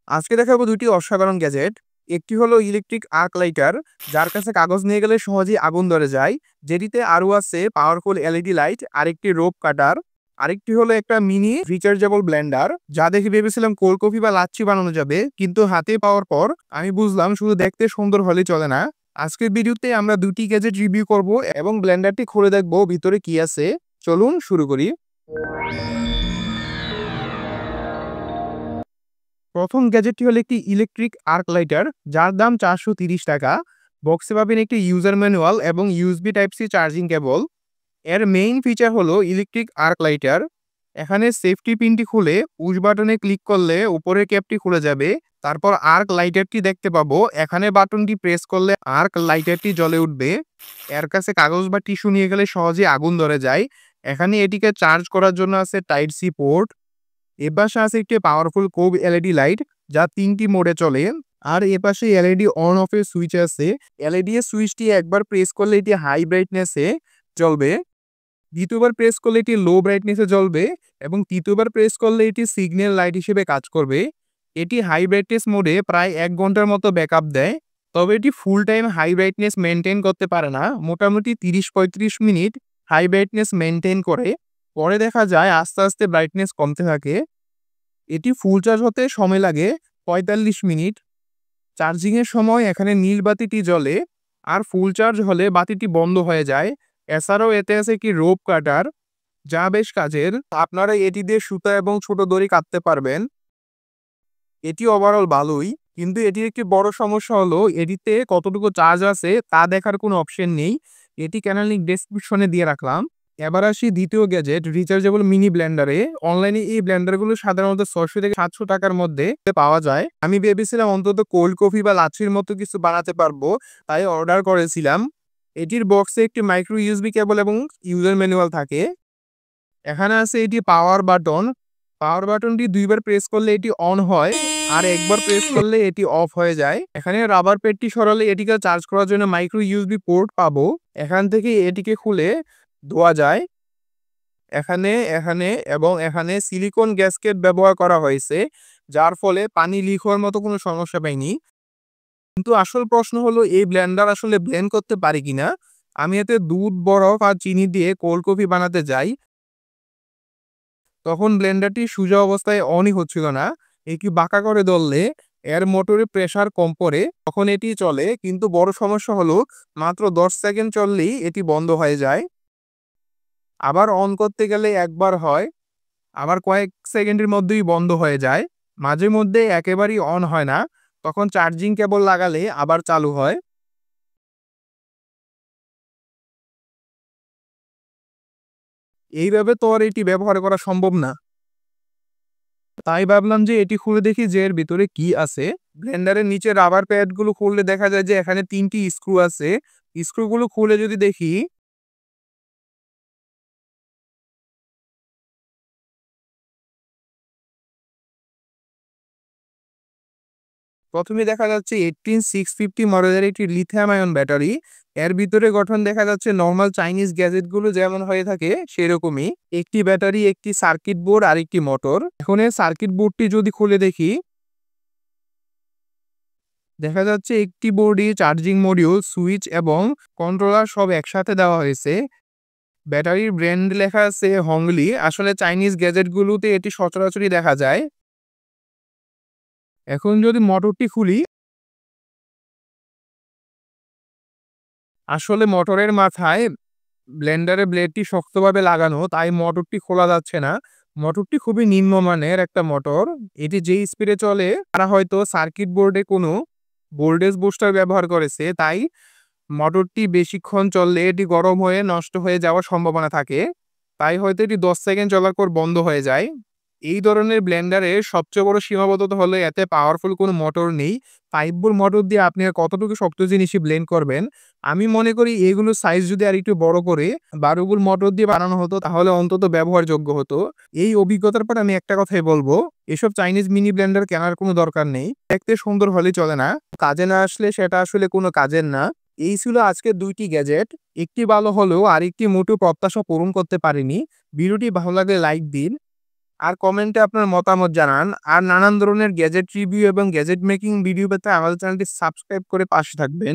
আজকে দেখাবো দুটি অসাধারণ গ্যাজেট। একটি হলো ইলেকট্রিক আর্ক লাইটার, যার কাছে কাগজ নিয়ে গেলে সহজেই আগুন ধরে যায়, যেটিতে আরও আছে পাওয়ারফুল এলইডি লাইট, আরেকটি রোপ কাটার। আরেকটি হলো একটা মিনি রিচার্জেবল ব্লেন্ডার, যা দেখে ভেবেছিলাম কোল্ড কফি বা লাচ্ছি বানানো যাবে, কিন্তু হাতে পাওয়ার পর আমি বুঝলাম শুধু দেখতে সুন্দর হলে চলে না। আজকের ভিডিওতে আমরা দুটি গ্যাজেট রিভিউ করব এবং ব্লেন্ডারটি খুলে দেখবো ভিতরে কি আছে। চলুন শুরু করি। প্রথম গ্যাজেটটি হলো একটি ইলেকট্রিক আর্ক লাইটার, যার দাম 430 টাকা। বক্সে পাবেন একটি ইউজার ম্যানুয়াল এবং USB type C charging cable. এর মেইন ফিচার হলো ইলেকট্রিক আর্ক লাইটার। এখানে সেফটি পিনটি খুলে পুশ বাটনে ক্লিক করলে উপরের ক্যাপটি খুলে যাবে। তারপর আর্ক লাইটারটি দেখতে পাবো। এখানে বাটনটি প্রেস করলে আর্ক লাইটারটি জ্বলে উঠবে। এর কাছে কাগজ বা টিস্যু নিয়ে গেলে সহজে আগুন ধরে যায়। এখানে এটিকে চার্জ করার জন্য আছে টাইপ সি পোর্ট। এপাশে আছে একটি পাওয়ারফুল কোব এলইডি লাইট, যা 3টি মোডে চলে। আর এপাশে এলইডি অন অফ এর সুইচ আছে। এলইডি এর সুইচটি একবার প্রেস করলে এটি হাই ব্রাইটনেসে জ্বলবে, দ্বিতীয়বার প্রেস করলে এটি লো ব্রাইটনেসে জ্বলবে এবং তৃতীয়বার প্রেস করলে এটি সিগন্যাল লাইট হিসেবে কাজ করবে। এটি হাই ব্রাইটনেস মোডে প্রায় 1 ঘন্টার মতো ব্যাকআপ দেয়, তবে এটি full time high brightness maintain করতে পারে না। মোটামুটি 30-35 মিনিট হাই ব্রাইটনেস মেনটেন করে, পরে দেখা যায় আস্তে আস্তে ব্রাইটনেস কমতে থাকে। এটি ফুল চার্জ হতে সময় লাগে 45 মিনিট। চার্জিংয়ের সময় এখানে নীল বাতিটি জ্বলে, আর ফুল চার্জ হলে বাতিটি বন্ধ হয়ে যায়। এছাড়াও এতে আছে একটি রোপ কাটার, যা বেশ কাজের। আপনারা এটি দিয়ে সুতা এবং ছোট দড়ি কাটতে পারবেন। এটি ওভারঅল ভালোই, কিন্তু এটির একটি বড় সমস্যা হলো এটিতে কতটুকু চার্জ আছে তা দেখার কোনো অপশন নেই। এটি ক্যানাল লিঙ্ক ডেসক্রিপশনে দিয়ে রাখলাম। এবার আসি দ্বিতীয় গ্যাজেট, রিচার্জেবল মিনি ব্লেন্ডারে। অনলাইনে এই ব্লেন্ডারগুলো সাধারণত 600 থেকে 700 টাকার মধ্যে পাওয়া যায়। আমি ভেবেছিলাম অন্তত কোল্ড কফি বা লাচ্ছির মতো কিছু বানাতে পারবো, তাই অর্ডার করেছিলাম। এটির বক্সে একটি মাইক্রো ইউএসবি কেবল এবং ইউজার ম্যানুয়াল থাকে। এখানে আছে এটি পাওয়ার বাটন। পাওয়ার বাটনটি দুইবার প্রেস করলে এটি অন হয়, আর একবার প্রেস করলে এটি অফ হয়ে যায়। এখানে রাবার প্যাডটি সরালে এটিকে চার্জ করার জন্য মাইক্রো ইউএসবি পোর্ট পাবো। এখান থেকে এটিকে খুলে ধোয়া যায়। এখানে এখানে এবং এখানে সিলিকন গ্যাসকেট ব্যবহার করা হয়েছে, যার ফলে পানি লিক হওয়ার মতো কোনো সমস্যা পাইনি। কিন্তু আসল প্রশ্ন হলো এই ব্লেন্ডার আসলে ব্লেন্ড করতে পারি কিনা। আমি এতে দুধ, বরফ আর চিনি দিয়ে কোল্ড কফি বানাতে যাই, তখন ব্লেন্ডারটি সোজা অবস্থায় অনই হচ্ছিল না। এটি বাঁকা করে ধরলে এর মোটরে প্রেসার কম পড়ে, তখন এটি চলে। কিন্তু বড় সমস্যা হলো মাত্র 10 সেকেন্ড চললেই এটি বন্ধ হয়ে যায়। আবার অন করতে গেলে একবার হয়, আবার কয়েক সেকেন্ডের মধ্যেই বন্ধ হয়ে যায়। মাঝে মধ্যে একেবারেই অন হয় না, তখন চার্জিং কেবল লাগালে আবার চালু হয়। এইভাবে তো আর এটি ব্যবহার করা সম্ভব না। তাই ভাবলাম যে এটি খুলে দেখি যে এর ভিতরে কি আছে। ব্লেন্ডারের নিচে রাবার প্যাডগুলো খুললে দেখা যায় যে এখানে 3টি স্ক্রু আছে। স্ক্রুগুলো খুলে যদি দেখি, প্রথমে দেখা যাচ্ছে 18650 মডেলের একটি লিথিয়াম আয়ন ব্যাটারি। এর ভিতরে গঠন দেখা যাচ্ছে নরমাল চাইনিজ গ্যাজেটগুলো যেমন হয়ে থাকে সেরকমই। একটি ব্যাটারি, একটি সার্কিট বোর্ড আর একটি মোটর। এখন এই সার্কিট বোর্ডটি যদি খুলে দেখি, দেখা যাচ্ছে একটি বোর্ডে চার্জিং মডিউল, সুইচ এবং কন্ট্রোলার সব একসাথে দেওয়া হয়েছে। ব্যাটারির ব্র্যান্ড লেখা আছে হংলি। আসলে চাইনিজ গ্যাজেটগুলোতে এটি সচরাচরই দেখা যায়। এখন যদি মোটরটি খুলি, আসলে মোটরের মাথায় ব্লেন্ডারের ব্লেডটি শক্তভাবে লাগানো, তাই মোটরটি খোলা যাচ্ছে না। মোটরটি খুবই নিম্নমানের একটা মোটর। এটি যে স্পিডে চলে তারা হয়তো সার্কিট বোর্ডে কোনো ভোল্টেজ বুস্টার ব্যবহার করেছে, তাই মোটরটি বেশিক্ষণ চললে এটি গরম হয়ে নষ্ট হয়ে যাওয়ার সম্ভাবনা থাকে। তাই হয়তো এটি 10 সেকেন্ড চলার পর বন্ধ হয়ে যায়। এই ধরনের ব্লেন্ডারের সবচেয়ে বড় সীমাবদ্ধতা হলো এতে পাওয়ারফুল কোনো মোটর নেই। 5 ভোল্ট মোটর দিয়ে আপনি আর কতটুকু শক্ত জিনিসই ব্লেন্ড করবেন। আমি মনে করি এগুলোর সাইজ যদি আরেকটু বড় করে 12 ভোল্ট মোটর দিয়ে বানানো হতো, তাহলে অন্তত ব্যবহারযোগ্য হতো। এই অভিজ্ঞতার পর আমি একটা কথাই বলবো, এসব চাইনিজ মিনি ব্লেন্ডার কেনার কোনো দরকার নেই। দেখতে সুন্দর হলে চলে না, কাজে না আসলে সেটা আসলে কোনো কাজের না। এই ছিল আজকের 2টি গ্যাজেট। একটি ভালো হলেও আরেকটি মোটেও প্রত্যাশা পূরণ করতে পারেনি। ভিডিওটি ভালো লাগলে লাইক দিন। আর কমেন্টে আপনার মতামত জানান। আর নানান ধরনের গ্যাজেট রিভিউ এবং গ্যাজেট মেকিং ভিডিও পেতে আমাদের চ্যানেলটি সাবস্ক্রাইব করে পাশে থাকবেন।